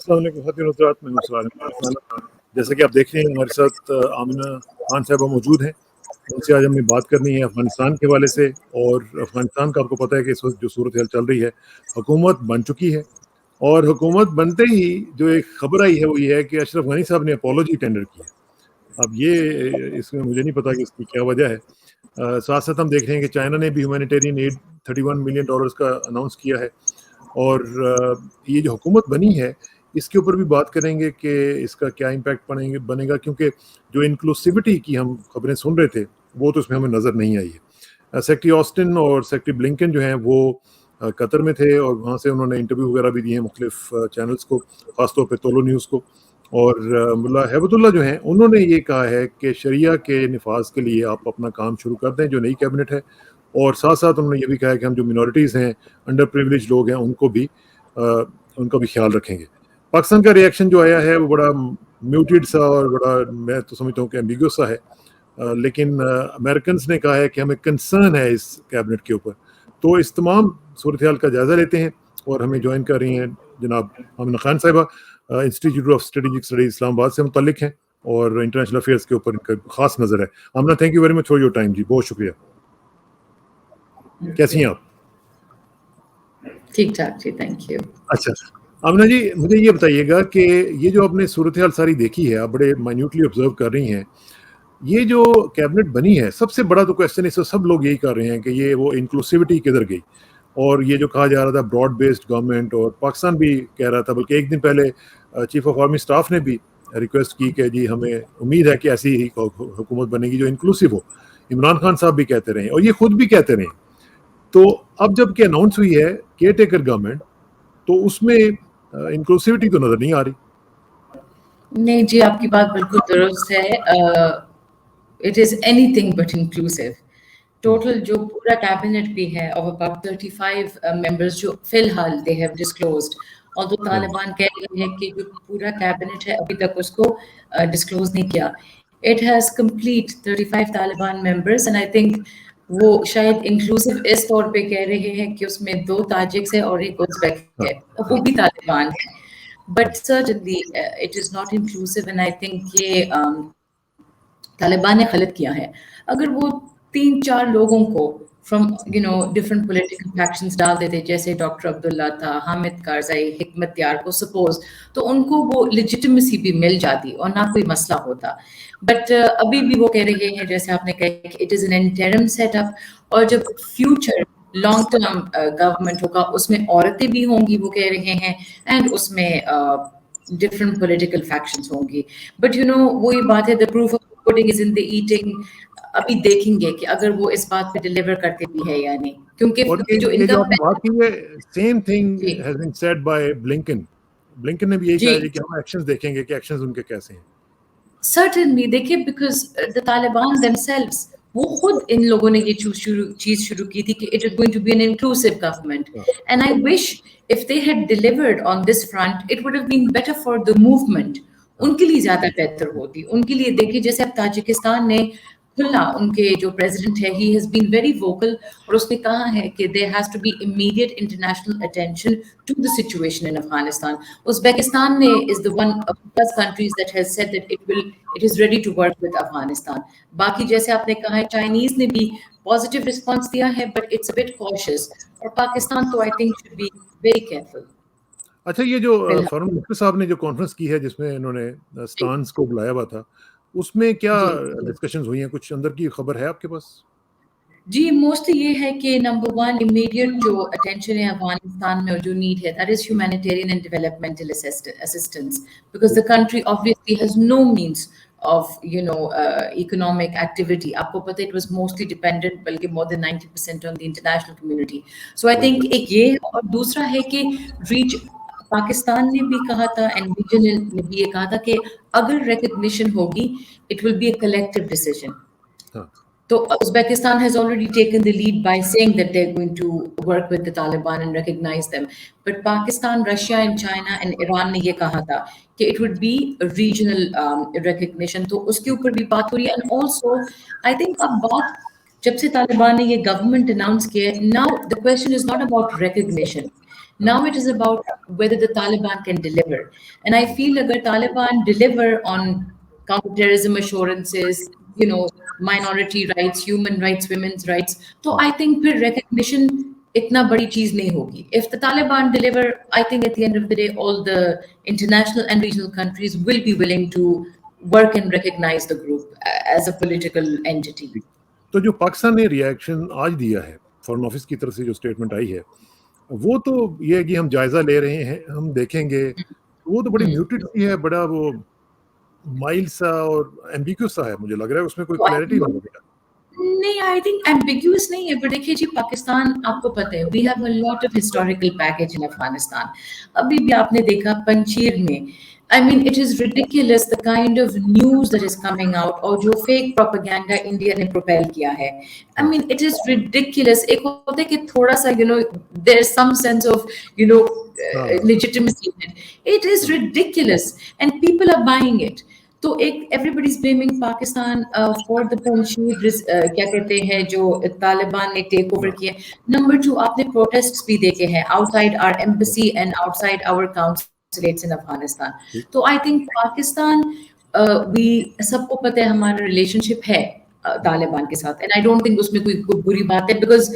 अस्सलाम वालेकुम खातिन हज़रात, मैं इसरार कसना। जैसा कि आप देख रहे हैं हमारे साथ आमिना खान साहिबा मौजूद हैं। उनसे आज हमें बात करनी है अफ़गानिस्तान के हवाले से। और अफ़गानिस्तान का आपको पता है कि इस वक्त जो सूरत हाल चल रही है, हुकूमत बन चुकी है और हुकूमत बनते ही जो एक खबर आई है वो ये है कि अशरफ गनी साहब ने अपॉलॉजी टेंडर की है। अब ये इसमें मुझे नहीं पता कि इसकी क्या वजह है। साथ साथ हम देख रहे हैं कि चाइना ने भी ह्यूमैनिटेरियन एड $31 मिलियन का अनाउंस किया है। और ये जो हुकूमत बनी है इसके ऊपर भी बात करेंगे कि इसका क्या इम्पैक्ट बनेगा, क्योंकि जो इंक्लूसिविटी की हम खबरें सुन रहे थे वो तो इसमें हमें नज़र नहीं आई है। सेक्रेटरी ऑस्टिन और सेक्रेटरी ब्लिंकन जो हैं वो कतर में थे और वहाँ से उन्होंने इंटरव्यू वगैरह भी दिए हैं मुख्तलिफ चैनल्स को, ख़ासतौर पे तोलो न्यूज़ को। और मुल्ला हैबतुल्लाह जो हैं उन्होंने ये कहा है कि शरिया के निफाज के लिए आप अपना काम शुरू कर दें, जो नई कैबिनेट है। और साथ साथ उन्होंने ये भी कहा है कि हम जो मिनॉरिटीज़ हैं, अंडर प्रिविलेज लोग हैं, उनका भी ख्याल रखेंगे। पाकिस्तान का रिएक्शन जो आया है वो बड़ा म्यूटेड सा और बड़ा, मैं तो समझता हूँ कि एम्बिगुअस सा है। लेकिन अमेरिकन ने कहा है कि हमें कंसर्न है इस कैबिनेट के ऊपर। तो इस तमाम सूरत हाल का जायज़ा लेते हैं और हमें ज्वाइन कर रही हैं जनाब अमीना खान साहिबा, institute of strategic studies Islamabad से मुतल्लिक हैं और इंटरनेशनल अफेयर्स के ऊपर इनका खास नज़र है। Amina, thank you very much for your time जी, बहुत शुक्रिया। कैसी हैं आप? ठीक ठाक जी, थैंक यू। अच्छा अमीना जी, मुझे ये बताइएगा कि ये जो आपने सूरत हाल सारी देखी है, आप बड़े माइन्यूटली ऑब्जर्व कर रही हैं, ये जो कैबिनेट बनी है, सबसे बड़ा तो क्वेश्चन इस सब लोग यही कर रहे हैं कि ये वो इंक्लूसिविटी किधर गई। और ये जो कहा जा रहा था ब्रॉड बेस्ड गवर्नमेंट, और पाकिस्तान भी कह रहा था, बल्कि एक दिन पहले चीफ ऑफ आर्मी स्टाफ ने भी रिक्वेस्ट की कि जी हमें उम्मीद है कि ऐसी ही हुकूमत बनेगी जो इंक्लूसिव हो। इमरान खान साहब भी कहते रहे और ये खुद भी कहते रहे। तो अब जब कि अनाउंस हुई है केयर टेकर गवर्नमेंट, तो उसमें इंक्लूसिविटी तो नजर नहीं आ रही। नहीं जी, आपकी बात बिल्कुल दुरुस्त है। It is anything but inclusive. Total जो पूरा कैबिनेट भी है ऑफ अबाउट 35 मेंबर्स जो फिलहाल दे हैव डिस्क्लोज्ड, और तो तालिबान कह रहे हैं कि जो पूरा कैबिनेट है अभी तक उसको डिस्क्लोज नहीं किया। It has complete 35 Taliban members and I think वो शायद इंक्लूसिव इस तौर पे कह रहे हैं कि उसमें 2 ताजिक्स है और एक उज़्बेक है, वो भी तालिबान है। But certainly it is not inclusive and I think ये तालिबान ने गलत किया है। अगर वो 3-4 लोगों को फ्रॉम डिफरेंट पॉलिटिकल फैक्शंस डाल देते, जैसे डॉक्टर अब्दुल्ला था, हामिद कारज़ई, हिकमत यार को सपोज, तो उनको वो लेजिटिमेसी भी मिल जाती और ना कोई मसला होता। बट अभी भी वो कह रहे हैं, जैसे आपने कहा कि it is an interim setup, और जब फ्यूचर लॉन्ग टर्म गवर्नमेंट होगा उसमें औरतें भी होंगी, वो कह रहे हैं, एंड उसमें डिफरेंट पॉलिटिकल फैक्शंस होंगी। बट वही बात है, the proof of pudding is in the eating. अभी देखेंगे कि अगर वो इस बात पे डिलीवर करते भी है या नहीं, क्योंकि जो इनका बात की है, same thing has been said by Blinken ने भी यही कहा है कि हम एक्शंस देखेंगे कि एक्शंस उनके कैसे हैं। सर्टेनली देखिए, बिकॉज द तालिबान देमसेल्व्स, वो खुद इन लोगों ने ये चीज शुरू की थी कि it is going to be an inclusive government, and I wish if they had delivered on this front it would have been better for the movement. उनके लिए ज्यादा बेहतर होती। उनके लिए देखिए, जैसे अब ताजिकिस्तान ने खुला, उनके जो प्रेसिडेंट है ही हैज बीन वेरी वोकल, और उसने कहा है कि there has to be immediate international attention to the situation in Afghanistan. Uzbekistan ने is the one of the countries that has said that it is ready to work with Afghanistan. बाकी जैसे आपने कहा है, चाइनीज ने भी पॉजिटिव रिस्पांस दिया है, but it's a bit cautious, और पाकिस्तान तो I think should be very careful. अच्छा, ये जो फॉरेन मिनिस्टर साहब ने जो कॉन्फ्रेंस की है जिसमें इन्होंने स्टांस को बुलाया हुआ था, उसमें क्या डिस्कशंस हुई हैं? कुछ अंदर की खबर है आपके पास? जी, मोस्टली ये है कि नंबर 1 इमीडिएट जो अटेंशन है अफगानिस्तान में, और जो नीड है, that is humanitarian and developmental assistance, because the country obviously has no means of economic activity. आपको पता है, it was mostly dependent, बल्कि more than 90% on the international community. So I think एक ये, और दूसरा है कि रीच, पाकिस्तान ने भी कहा था एंड रीजन ने भी ये कहा था कि अगर रिकग्निशन होगी it will be a collective decision. So Uzbekistan has already taken the lead by saying that they're going to work with the Taliban and recognize them. But Pakistan, Russia and China and Iran ने ये कहा था कि it would be a regional recognition. तो उसके ऊपर भी बात हो रही है। And also, I think अब बात जब से तालिबान ने ये गवर्नमेंट अनाउंस किया है, now the question is not about recognition. Now it is about whether the Taliban can deliver. And I feel agar Taliban deliver on counterterrorism assurances, minority rights, human rights, women's rights, so I think फिर recognition इतना बड़ी चीज नहीं होगी. If the Taliban deliver, I think at the end of the day, all the international and regional countries will be willing to work and recognize the group as a political entity. तो जो पाकिस्तान ने reaction आज दिया है foreign office की तरफ से जो स्टेटमेंट आई है वो तो ये है कि हम जायजा ले रहे हैं, हम देखेंगे, वो तो बड़ी म्यूटेड सी है, बड़ा वो माइल्ड सा और एम्बिग्यूअस सा है, मुझे लग रहा है उसमें कोई क्लैरिटी नहीं है. नहीं, आई थिंक एम्बिग्यूअस नहीं है, पर देखिए जी, पाकिस्तान आपको पता है, we have a lot of historical baggage in Afghanistan. अभी भी आपने देखा पंचीर में, I mean, it is ridiculous the kind of news that is coming out और जो fake propaganda इंडिया ने propel किया है. I mean, it is ridiculous. एक होता है कि थोड़ा सा, there's some sense of, legitimacy in it. It is ridiculous and people are buying it. तो एक everybody is blaming Pakistan for the Panjshir क्या कहते हैं जो तालिबान ने टेक ओवर किया. नंबर 2, आपने प्रोटेस्ट्स भी देखे हैं outside our embassy and outside our consulates in Afghanistan. तो I think Pakistan, we सबको पता है हमारा रिलेशनशिप है तालिबान के साथ, and I don't think उसमें कोई बुरी बात है, because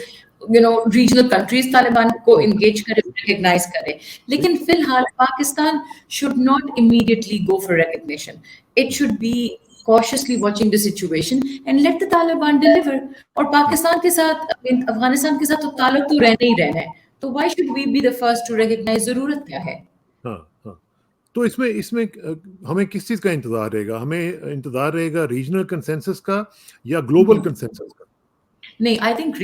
regional countries तालिबान को engage करे, recognize करे. लेकिन फिलहाल Pakistan should not immediately go for recognition. It should be cautiously watching the situation and let the Taliban deliver. और पाकिस्तान के साथ, अफगानिस्तान के साथ तो ताल्लुक तो रहना ही रहना है. तो why should we be the first to recognize? जरूरत क्या है? हाँ. तो इसमें हमें किस चीज का इंतजार रहेगा? हमें इंतजार रहेगा रीजनल कंसेंसस का या ग्लोबल कंसेंसस का? नहीं, आई थिंक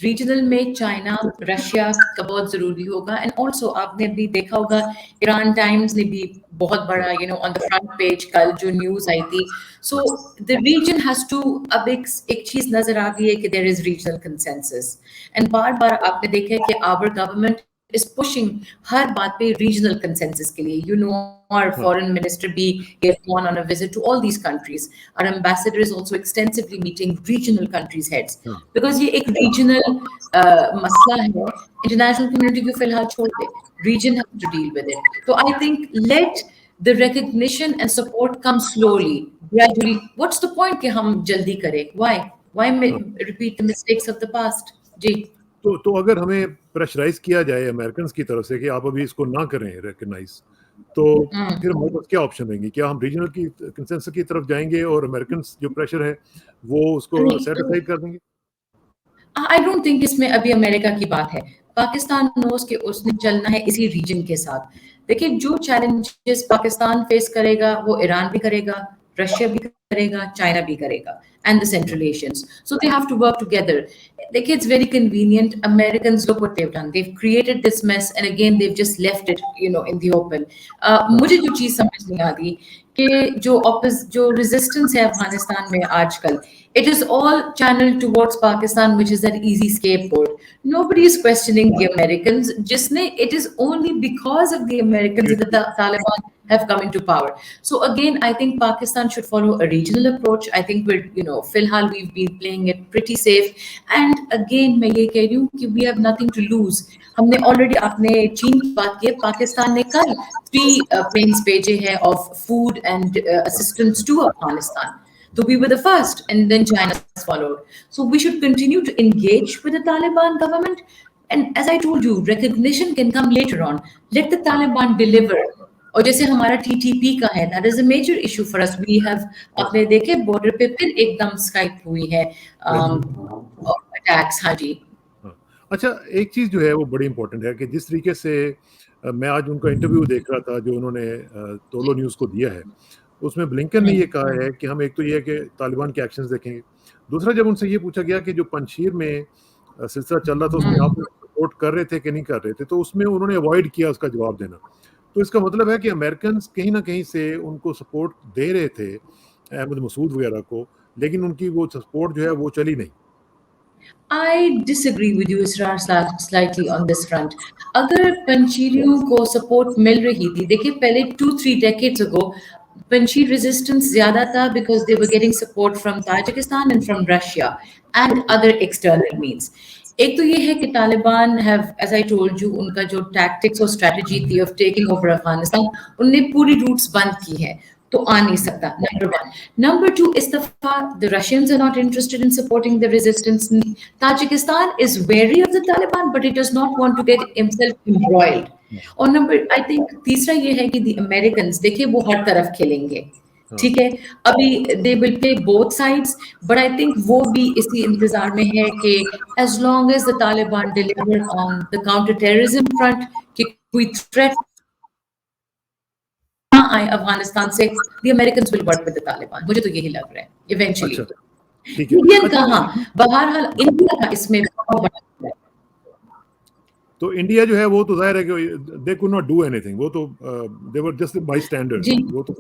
रीजनल में चाइना, रशिया का बहुत जरूरी होगा. एंड ऑल्सो आपने भी देखा होगा, ईरान टाइम्स ने भी बहुत बड़ा ऑन द फ्रंट पेज कल जो न्यूज आई थी. So the region has to, अब एक चीज नजर आ गई है कि there is regional consensus. And बार बार आपने देखा है कि आवर गवर्नमेंट is pushing हर बात पे regional consensus के लिए. Our foreign minister has gone on a visit to all these countries. Our ambassador is also extensively meeting regional countries heads, because ये एक regional मसला है. International community को फिलहाल छोड़ दे, region has to deal with it. So I think let the recognition and support come slowly, gradually. What's the point कि हम जल्दी करें? Why repeat the mistakes of the past? जी. तो अगर हमें प्रेशराइज किया जाए अमेरिकन की तरफ से कि आप अभी इसको ना करें रिकॉग्नाइज, तो फिर हमारे पास क्या ऑप्शन रहेंगे? क्या हम रीजनल की कंसेंसस की तरफ जाएंगे और अमेरिकन जो प्रेशर है वो उसको सेटिस्फाइड कर देंगे? आई डोंट थिंक इसमें अभी अमेरिका की बात है. पाकिस्तान नोस कि उसने चलना है इसी रीजन के साथ. देखिए, जो चैलेंजेस पाकिस्तान फेस करेगा वो ईरान भी करेगा, रशिया भी करेगा, चाइना भी करेगा, and the Central Asians. So they have to work together. Like, it's very convenient. Americans, look what they've done. They've created this mess, and again, they've just left it, in the open. मुझे जो चीज समझ नहीं आती कि जो resistance है अफगानिस्तान में आजकल, it is all channeled towards Pakistan, which is that easy scapegoat. Nobody is questioning the Americans. It is only because of the Americans that the Taliban have come into power. So again, I think Pakistan should follow a regional approach. I think फिलहाल we've been playing it pretty safe. And again, मैं ये कह रही हूँ कि we have nothing to lose. हमने already, आपने चीन की बात की, पाकिस्तान ने कल 3 planes भेजे हैं of food and assistance to Afghanistan. So we were the first, and then China followed. So we should continue to engage with the Taliban government. And as I told you, recognition can come later on. Let the Taliban deliver. और जैसे हमारा TTP का है, that is a major issue for us. We have, आपने देखे border पे फिर एकदम स्काइप हुई है attacks. हाँ जी. अच्छा, एक चीज जो है वो बड़ी इंपॉर्टेंट है कि जिस तरीके से मैं आज उनका इंटरव्यू देख रहा था जो उन्होंने तोलो न्यूज़ को दिया है, उसमें ब्लिंकन ने ये कहा है कि हम एक तो ये है कि तालिबान के एक्शंस देखेंगे. दूसरा, जब उनसे ये पूछा गया कि जो पंजशीर में सिलसिला चल रहा था उसमें आप सपोर्ट कर रहे थे कि नहीं कर रहे थे, तो उसमें उन्होंने अवॉइड किया उसका जवाब देना. तो इसका मतलब है कि अमेरिकन कहीं ना कहीं से उनको सपोर्ट दे रहे थे अहमद मसूद वगैरह को, लेकिन उनकी वो सपोर्ट जो है वो चली नहीं. I disagree with you, Israr, slightly on this front. अगर पंचीरियों को सपोर्ट मिल रही थी, देखिए पहले 2-3 decades ago, Panjshir resistance zyada tha because they were getting support from Tajikistan and from Russia and other external means. एक तो ये है कि Taliban have, as I told you, उनका जो टैक्टिक्स और स्ट्रेटजी थी ऑफ टेकिंग ओवर अफगानिस्तान, उनने पूरी रूट्स बंद की है, तो आ नहीं सकता, नंबर वन। नंबर टू, इस दफा the Russians are not interested in supporting the resistance. Tajikistan is very of the Taliban but it does not want to get himself embroiled. और नंबर, आई थिंक तीसरा ये है कि the American, देखिए वो हर तरफ खेलेंगे, ठीक है, अभी they will play both sides, but I think वो भी इसी इंतजार में है कि as long as the Taliban deliver on the counter terrorism front, कि कोई थ्रेट ना आए अफगानिस्तान से, the American will work with the Taliban. मुझे तो यही लग रहा है इवेंचुअली। अच्छा, ठीक है। इंडियन कहाँ, बहरहाल इंडिया का इसमें बहुत बड़ा है। तो इंडिया जो है वो तो जाहिर है कि they could not do anything, वो तो दे वर जस्ट बाय स्टैंडर्ड्स, जी, वो तो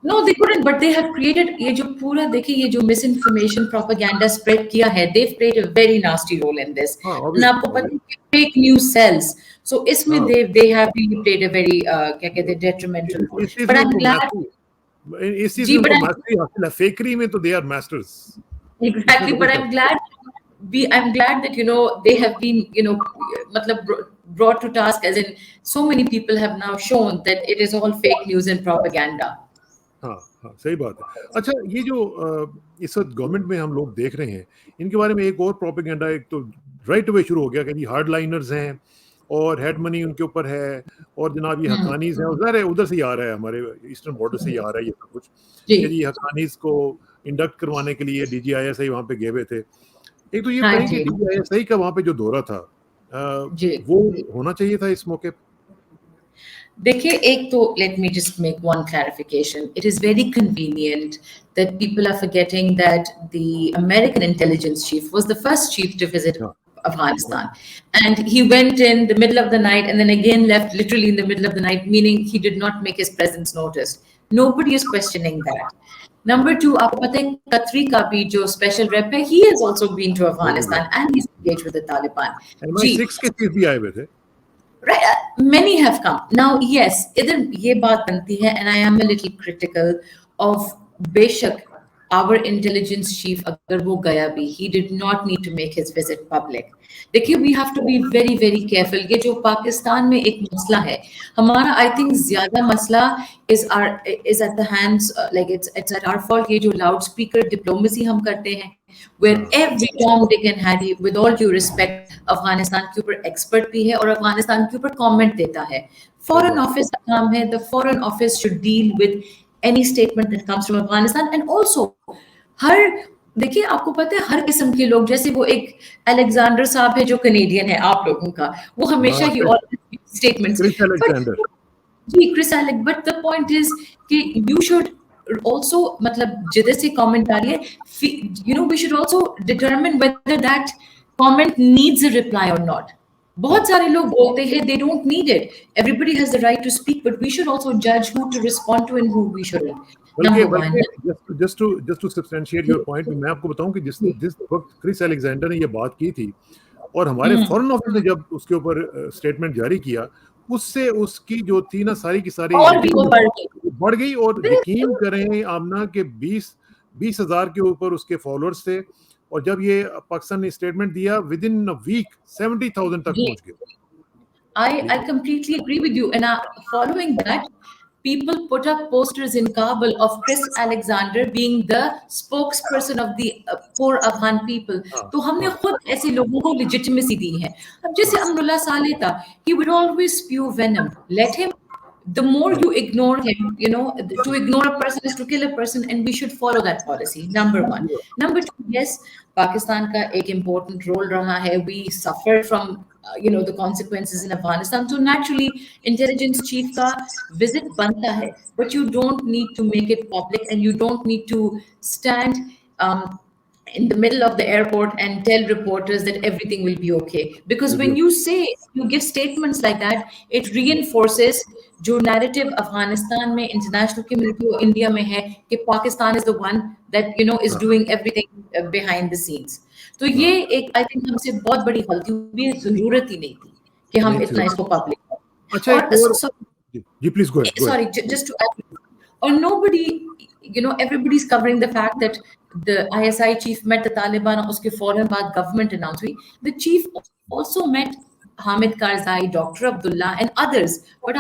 No, they couldn't, but they have created, ये जो पूरा देखिए, ये जो misinformation propaganda spread किया है, they've played a very nasty role in this. हाँ, And आपको पता है कि fake news sells. So इसमें हाँ, they have really played a very क्या कहते हैं, detrimental role. इस चीज But में I'm उनको glad, इस चीज जी, में but उनको मास्टरी हासिल है, फेकरी में तो दे आर मास्टर्स, इसमें exactly, तो but कोई I'm शक glad, I'm glad that they have been मतलब brought to task, as in so many people have now shown that it is all fake news and propaganda. हाँ, हाँ, सही बात है। अच्छा, ये जो इस वक्त गवर्नमेंट में हम लोग देख रहे हैं, इनके बारे में एक और प्रोपेगेंडा एक तो राइट अवे शुरू हो गया कि जी हार्ड लाइनर्स हैं और हेड मनी उनके ऊपर है, और जनाब ये हक्कानीज हैं, उधर है, उधर से ही आ रहा है, हमारे ईस्टर्न बॉर्डर से ही आ रहा है ये सब कुछ, कि जी हक्कानीज को इंडक्ट करवाने के लिए DGISI वहाँ पे गए हुए थे। एक तो ये हाँ बताइए कि जी, DGISI का वहाँ पे जो दौरा था, जी। वो होना चाहिए था इस मौके पे? देखिए, एक तो let me just make one clarification. It is very convenient that people are forgetting that the American intelligence chief was the first chief to visit हाँ, Afghanistan. And he went in the middle of the night and then again left literally in the middle of the night, meaning he did not make his presence noticed. Nobody is questioning that. Number two, आपको पता है कतरी का भी जो special rape है, he has also been to वो हो Afghanistan गया। and he's engaged with the Taliban. Ji, MI6 के चीफ भी आए हुए थे। right, many have come now. Yes, इधर ये बात बनती है, and I am a little critical of, बेशक our intelligence chief अगर वो गया भी, he did not need to make his visit public. देखिए, we have to be very very careful. ये जो पाकिस्तान में एक मसला है हमारा, I think ज्यादा मसला is at the hands, like it's at our fault. ये जो loudspeaker diplomacy हम करते हैं, where every Tom, Dick and Harry, with all due respect, Afghanistan के ऊपर एक्सपर्ट भी है और अफगानिस्तान के ऊपर कमेंट देता है। फॉरेन ऑफिस का काम है, the foreign office should deal with any statement that comes from Afghanistan. And also her, देखिए आपको पता है, हर किस्म के लोग, जैसे वो एक अलेक्जेंडर साहब है जो कनेडियन है आप लोगों का, वो हमेशा ही स्टेटमेंट्स, क्रिस बट अलेक्जेंडर। जी Chris Alec, but the point is कि यू शुड also, मतलब जिधर से कमेंट आ रही है, we should also determine whether that comment needs a reply or not. बहुत सारे लोग बोलते हैं they don't need it. Everybody has the right to speak, but we should also judge who to respond to and who we shouldn't. Number one. just to substantiate your point, मैं आपको बताऊं कि जिस वक्त क्रिस अलेक्जेंडर ने ये बात की थी और हमारे फॉरेन ऑफिस ने जब उसके ऊपर स्टेटमेंट जारी किया, उससे उसकी जो थी ना सारी की सारी और भी वो बढ़ गई। और यकीन करें आमना के 20,000 के ऊपर उसके फॉलोअर्स थे, और जब ये पाकिस्तान ने स्टेटमेंट दिया, विद इन अ वीक 70,000 तक पहुंच गए। I completely agree with you. And following that, people put up posters in Kabul of Chris Alexander being the spokesperson of the poor Afghan people. तो हमने खुद ऐसे लोगों को legitimacy दी है। अब जैसे अमरुल्लाह साले था, he would always spew venom. Let him. The more you ignore him, to ignore a person is to kill a person, and we should follow that policy. Number one. Number two, yes, Pakistan का एक important role रहा है. We suffered from the consequences in Afghanistan. So naturally, intelligence chief का visit बनता है, but you don't need to make it public, and you don't need to stand in the middle of the airport and tell reporters that everything will be okay. Because when you give statements like that, it reinforces जो narrative Afghanistan में international community और India में है कि Pakistan is the one that is doing everything behind the scenes. तो ये एक I think हमसे बहुत बड़ी गलती हुई, जरूरत ही नहीं थी कि हम इतना इसको पब्लिक। अच्छा, एक और जी please go ahead. Sorry, just to add, or nobody, everybody's covering the fact that the ISI chief met the Taliban, उसके फौरन बाद government announced हुई. The chief also met Hamid Karzai, Dr. Abdullah and others, but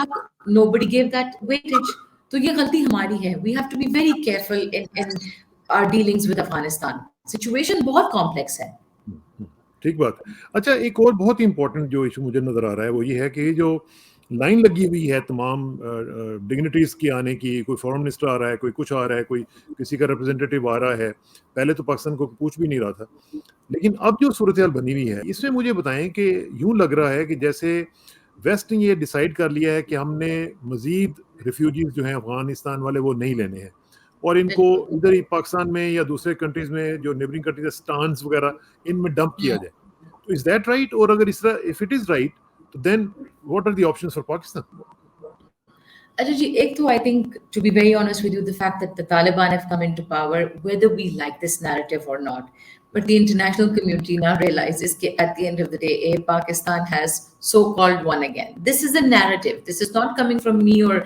nobody gave that weightage. तो ये गलती हमारी है. We have to be very careful in our dealings with Afghanistan. Situation बहुत complex है. ठीक बात. अच्छा, एक और बहुत ही इंपॉर्टेंट जो इशू मुझे नजर आ रहा है वो ये है कि जो लाइन लगी हुई है तमाम डिग्निटीज की आने की, कोई फॉरेन मिनिस्टर आ रहा है, कोई कुछ आ रहा है, कोई किसी का रिप्रेजेंटेटिव आ रहा है. पहले तो पाकिस्तान को पूछ भी नहीं रहा था, लेकिन अब जो सूरत हाल बनी हुई है इसमें मुझे बताएं कि यूं लग रहा है कि जैसे वेस्ट ने ये डिसाइड कर लिया है कि हमने मजीद रिफ्यूजीज जो हैं अफगानिस्तान वाले वो नहीं लेने हैं और इनको इधर ही पाकिस्तान में या दूसरे कंट्रीज में जो नेबरिंग कंट्रीज स्टान्स वगैरह इनमें डंप किया जाए. तो इज दैट राइट? और अगर इस तरह इफ इट इज राइट तो then what are the options for Pakistan? Ajay, ek to, I think, to be very honest with you, the fact that the Taliban have come into power, whether we like this narrative or not, but the international community now realizes that at the end of the day, Pakistan has so-called won again. This is a narrative. This is not coming from me or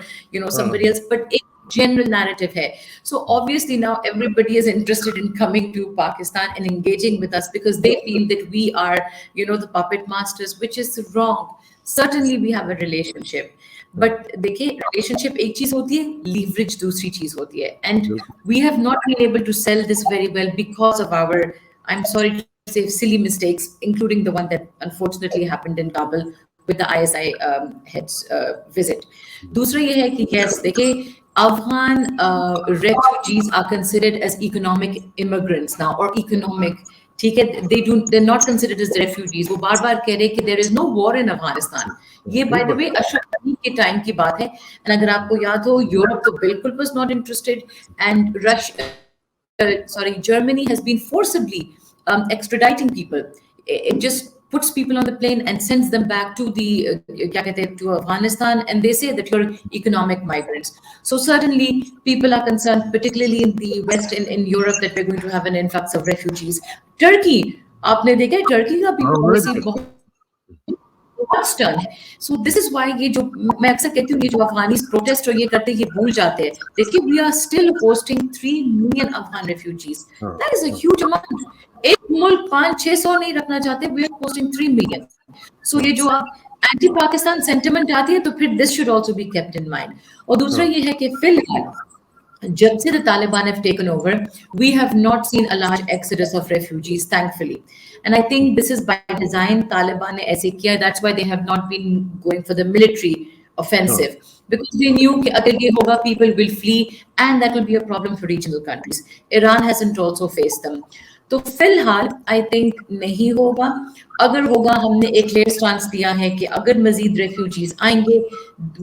somebody else, but a general narrative hai. So obviously now everybody is interested in coming to Pakistan and engaging with us because they feel that we are, the puppet masters, which is wrong. Certainly we have a relationship. But देखिए relationship एक चीज होती है, leverage दूसरी चीज होती है, and we have not been able to sell this very well because of our, I am sorry to say, silly mistakes, including the one that unfortunately happened in Kabul with the ISI heads visit. दूसरा ये है कि yes देखिए Afghan refugees are considered as economic immigrants now or economic, ठीक है, they're not considered as refugees. वो बार बार कह रहे कि there is no war in Afghanistan. ये by the way Ashraf Ghani के टाइम की बात है, and अगर आपको याद हो यूरोप तो बिल्कुल was not interested, and Germany has been forcibly extraditing people. It just puts people on the plane and sends them back to the to Afghanistan, and they say that you're economic migrants. So certainly people are concerned, particularly in the West, in Europe, that we're going to have an influx of refugees. Turkey, आपने देखा Turkey का भी policy बहुत stern है. So this is why ये जो मैं अक्सर कहती हूँ, ये जो अफगानी प्रोटेस्ट और ये करते हैं, ये भूल जाते हैं. देखिए we are still hosting 3 million Afghan refugees. That is a huge amount. एक मुल्क 500-600 नहीं रखना चाहते, we are hosting 3 million. So ये जो आप एंटी पाकिस्तान सेंटिमेंट आती है तो फिर this should also be kept in mind. और दूसरा ये है कि फिलहाल जब से the Taliban have taken over, we have not seen a large exodus of refugees, thankfully. And I think this is by design. Taliban ने ऐसे किया. That's why they have not been going for the military offensive. Because they knew कि अगर ये होगा, people will flee, and that will be a problem for regional countries. Iran hasn't also faced them. तो फिलहाल I think नहीं होगा. अगर होगा, हमने एक क्लियर स्टांस दिया है कि अगर मजीद रेफ्यूजीज आएंगे,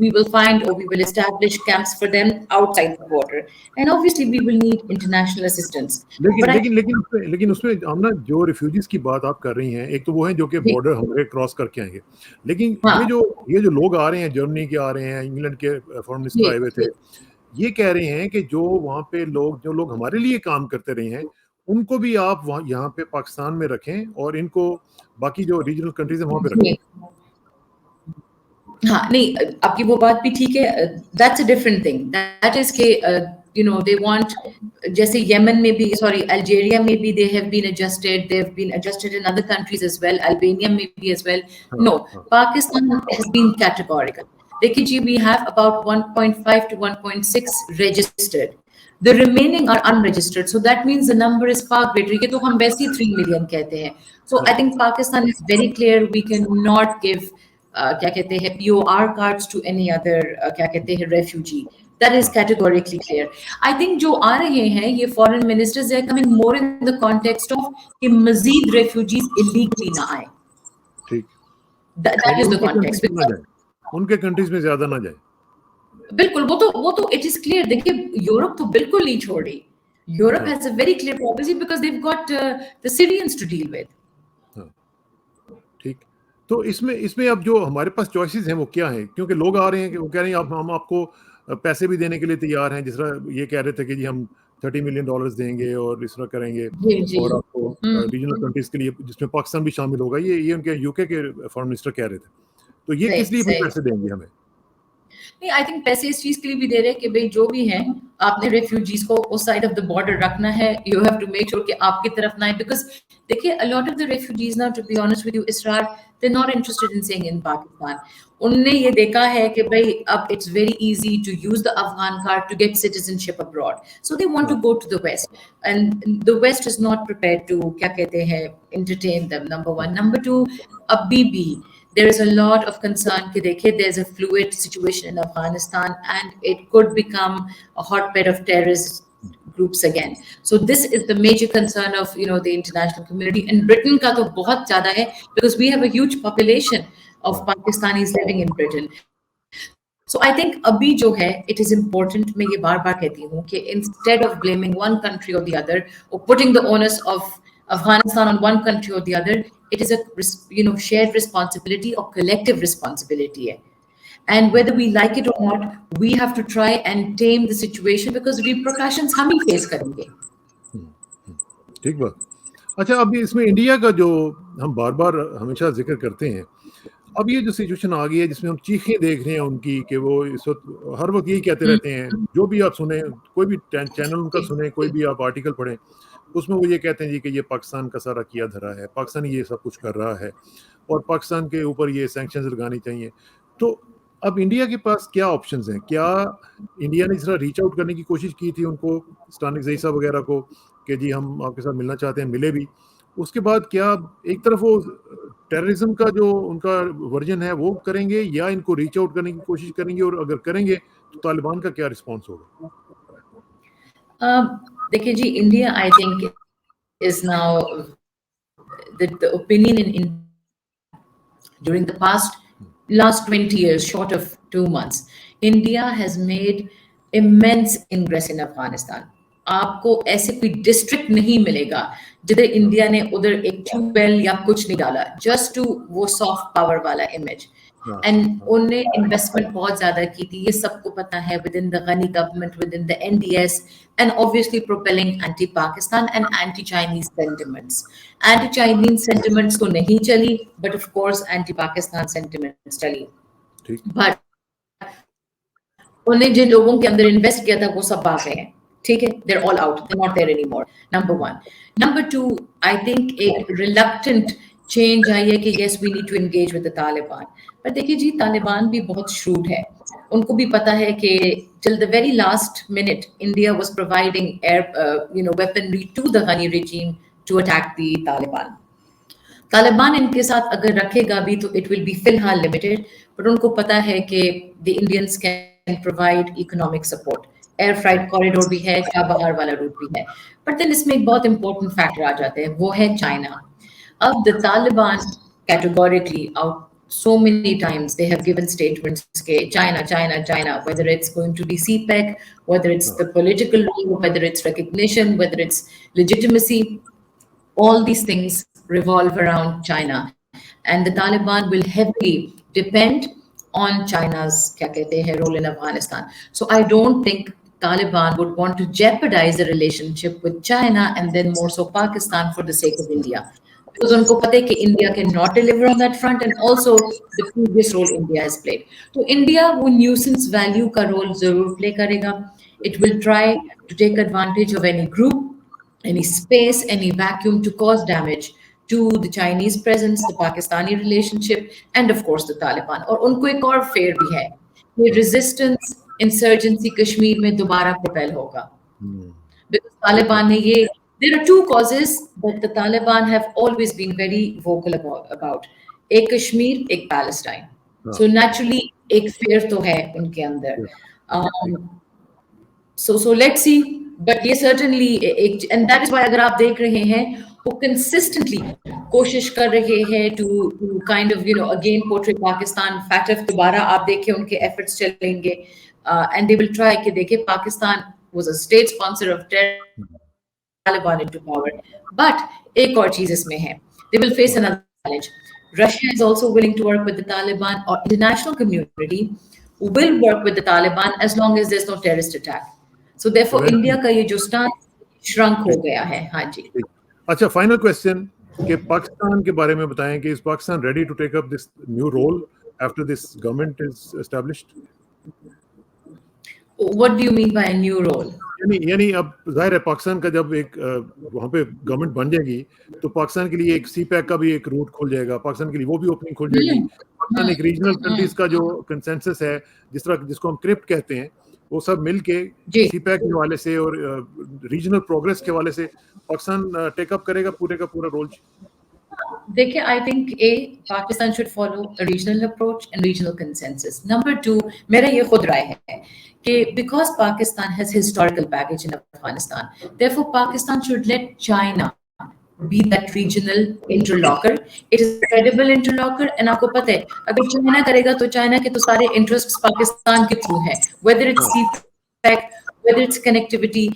we will find or we will establish camps for them outside the border, and obviously we will need international assistance. लेकिन उसमें आमना जो रेफ्यूजीज की बात आप कर रही हैं, एक तो वो हैं जो कि बॉर्डर हमारे क्रॉस करके आएंगे, लेकिन ये जो लोग आ रहे हैं, जर्मनी के आ रहे हैं, इंग्लैंड के फॉरेन मिनिस्टर आए हुए थे, ये कह रहे हैं कि जो वहाँ पे जो लोग हमारे लिए काम करते रहे हैं, उनको भी आप यहाँ पे पाकिस्तान में रखें और इनको बाकी जो रीजनल कंट्रीज है वहाँ पे रखें. हाँ, नहीं, आपकी वो बात भी ठीक है. That's a different thing. That is के they want, जैसे यमन में भी, अल्जीरिया में भी they have been adjusted in other countries as well, Albania में भी as well. No, Pakistan has been categorical. देखिए जी, we have about 1.5 to 1.6 registered. The remaining are unregistered, so that means the number is far greater. ये तो हम वैसे 3 million कहते हैं. So I think Pakistan is very clear. We cannot give क्या कहते हैं POR cards to any other क्या कहते हैं refugee. That is categorically clear. I think जो आ रहे हैं ये foreign ministers, they are coming more in the context of कि मजीद refugees illegally ना आए. ठीक. That is the context. उनके कंट्रीज में ज्यादा ना जाए. बिल्कुल, वो तो इट इज क्लियर. देखिए यूरोप तो बिल्कुल नहीं छोड़ रही. Europe has a very clear policy because they have got the Syrians to deal with. ठीक. तो इसमें अब जो हमारे पास चॉइसेस हैं वो क्या हैं? क्योंकि लोग आ रहे हैं कि वो कह रहे हैं हम आपको पैसे भी देने के लिए तैयार हैं, जिस तरह ये कह रहे थे कि जी हम $30 मिलियन देंगे और इस तरह करेंगे, और आपको रीजनल कंट्रीज के लिए जिसमें पाकिस्तान भी शामिल होगा. ये उनके यूके के फॉरेन मिनिस्टर कह रहे थे. तो ये किस लिए पैसे देंगे हमें? नहीं, आई थिंक पैसे इस चीज के लिए भी दे रहे हैं कि भाई जो भी है आपने रेफ्यूजीज को उस साइड ऑफ द बॉर्डर रखना है, you have to make sure कि आपकी तरफ ना आए, बिकॉज देखिए a lot of the refugees now, to be honest with you Israr, they not interested in staying in Pakistan. उनने ये देखा है कि भाई अब it's very easy to use the Afghan card to get citizenship abroad, so they want to go to the west, and the west is not prepared to, क्या कहते हैं, entertain them, number one. Number two, abhi bhi there is a lot of concern कि देखिए there's a fluid situation in Afghanistan and it could become a hotbed of terrorist groups again. So this is the major concern of, you know, the international community. And Britain का तो बहुत ज़्यादा है because we have a huge population of Pakistanis living in Britain. So I think अभी जो है it is important, मैं ये बार बार कहती हूँ कि instead of blaming one country or the other or putting the onus of Afghanistan on one country or the other, it is a, you know, shared responsibility or collective responsibility है. And whether we like it or not, we have to try and tame the situation because repercussions हम ही face करेंगे. ठीक बात. अच्छा, अभी इसमें India का जो हम बार बार हमेशा जिक्र करते हैं, अब ये जो सिचुएशन आ गई है जिसमें हम चीखें देख रहे हैं उनकी कि वो इस वक्त हर वक्त यही कहते रहते हैं, जो भी आप सुने, कोई भी चैनल उनका सुने, कोई भी आप आर्टिकल पढ़ें, उसमें वो ये कहते हैं जी कि ये पाकिस्तान का सारा किया धरा है, पाकिस्तान ये सब कुछ कर रहा है और पाकिस्तान के ऊपर ये सैंक्शंस लगानी चाहिए. तो अब इंडिया के पास क्या ऑप्शंस हैं? क्या इंडिया ने इस तरह रीच आउट करने की कोशिश की थी उनको, स्टानिक जईसा वगैरह को, कि जी हम आपके साथ मिलना चाहते हैं, मिले भी? उसके बाद क्या एक तरफ वो टेररिज्म का जो उनका वर्जन है वो करेंगे या इनको रीच आउट करने की कोशिश करेंगे, और अगर करेंगे तो तालिबान का क्या रिस्पॉन्स होगा? देखिए जी, India I think is now the opinion in India during the last 20 years, short of 2 months, India has made immense ingress in Afghanistan. आपको ऐसे कोई डिस्ट्रिक्ट नहीं मिलेगा जिधर इंडिया ने उधर एक ट्यूबवेल या कुछ नहीं डाला, जस्ट टू वो सॉफ्ट पावर वाला इमेज. एंड उन्होंने इन्वेस्टमेंट बहुत ज्यादा की थी, ये सबको पता है, within the Ghani government, within the NDS, and obviously propelling anti Pakistan and anti Chinese sentiments. Anti Chinese sentiments तो नहीं चली, but of course anti Pakistan sentiments चली. बट उन्हें जिन लोगों के अंदर इन्वेस्ट किया था वो सब भाग गए हैं, ठीक है, they're all out, they're not there anymore. Number one. Number two, I think एक reluctant change आई है कि yes we need to engage with the Taliban. पर देखिए जी, तालिबान भी बहुत shrewd है, उनको भी पता है कि till the very last minute India was providing weaponry to the Ghani regime to attack the Taliban. Taliban इनके साथ अगर रखेगा भी तो it will be फिलहाल limited, but उनको पता है कि the Indians can provide economic support. Air freight corridor भी है, चाबहार वाला रूट भी है. बट देन इसमें एक बहुत इंपॉर्टेंट फैक्टर आ जाते हैं, वो है चाइना. अब the Taliban categorically out so many times they have given statements ke China, whether it's going to be CPEC, whether it's the political role, whether it's recognition, whether it's legitimacy, all these things revolve around China, and the Taliban will heavily depend on China's kya kehte hain role in Afghanistan. So I don't think Taliban would want to jeopardize the relationship with China and then more so Pakistan for the sake of India, because unko pata hai ki India cannot deliver on that front, and also the previous role India has played. So India wo nuisance value ka role zarur play karega. It will try to take advantage of any group, any space, any vacuum to cause damage to the Chinese presence, the Pakistani relationship, and of course the Taliban. और उनको एक और fair भी है, ये resistance, insurgency Kashmir में दोबारा propel होगा. Because Taliban ने ये, there are two causes that the Taliban have always been very vocal about. एक कश्मीर, एक Palestine. So naturally एक fear तो है उनके अंदर. So let's see. But ये certainly and that is why अगर आप देख रहे हैं वो consistently कोशिश कर रहे हैं to kind of again portray Pakistan. fact if दोबारा आप देखें उनके efforts चलेंगे, and they will try कि देखिए Pakistan was a state sponsor of Taliban into power. But एक और चीज इसमें है, they will face another challenge. Russia is also willing to work with the Taliban, or international community will work with the Taliban as long as there's no terrorist attack. So therefore India का ये जो stance shrunk हो गया है. हाँ जी. अच्छा, final question कि पाकिस्तान के बारे में बताएं कि is Pakistan ready to take up this new role after this government is established? What do you mean by a new role? यानी अब जाहिर है पाकिस्तान का जब एक वहाँ पे गवर्नमेंट बन जाएगी तो पाकिस्तान के लिए एक सीपैक का भी एक रूट खुल जाएगा, पाकिस्तान के लिए वो भी ओपनिंग खुल जाएगी। पाकिस्तान एक रीजनल कंट्रीज का जो कंसेंसस है, जिसको हम क्रिप्ट कहते हैं, वो सब मिलके जी सीपैक के हवाले से और रीजनल प्रोग्रेस के हवाले से पाकिस्तान टेकअप करेगा पूरे का पूरा रोल। देखिए, I think Pakistan should follow a regional approach and regional consensus. Number two, मेरा ये खुद राय है कि because Pakistan has historical baggage in Afghanistan, therefore Pakistan should let China be that regional interlocker. It is a credible interlocker, and आपको पता है अगर China करेगा तो चाइना के तो सारे interests पाकिस्तान के थ्रू हैं, whether it's CPEC, whether it's connectivity,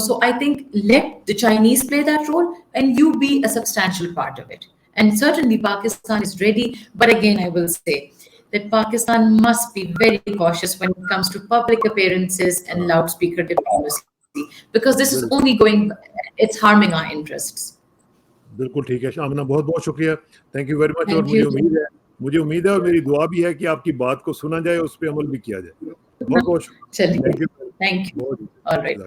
so I think let the Chinese play that role and you be a substantial part of it. And certainly Pakistan is ready, but again, I will say that Pakistan must be very cautious when it comes to public appearances and loudspeaker diplomacy, because this is only it's harming our interests. बिल्कुल ठीक है आमिना, बहुत बहुत शुक्रिया, thank you very much. और मुझे उम्मीद है और मेरी दुआ भी है कि आपकी बात को सुना जाए, उस पर अमल भी किया जाए। बहुत बहुत चलिए, थैंक यू। ऑलराइट,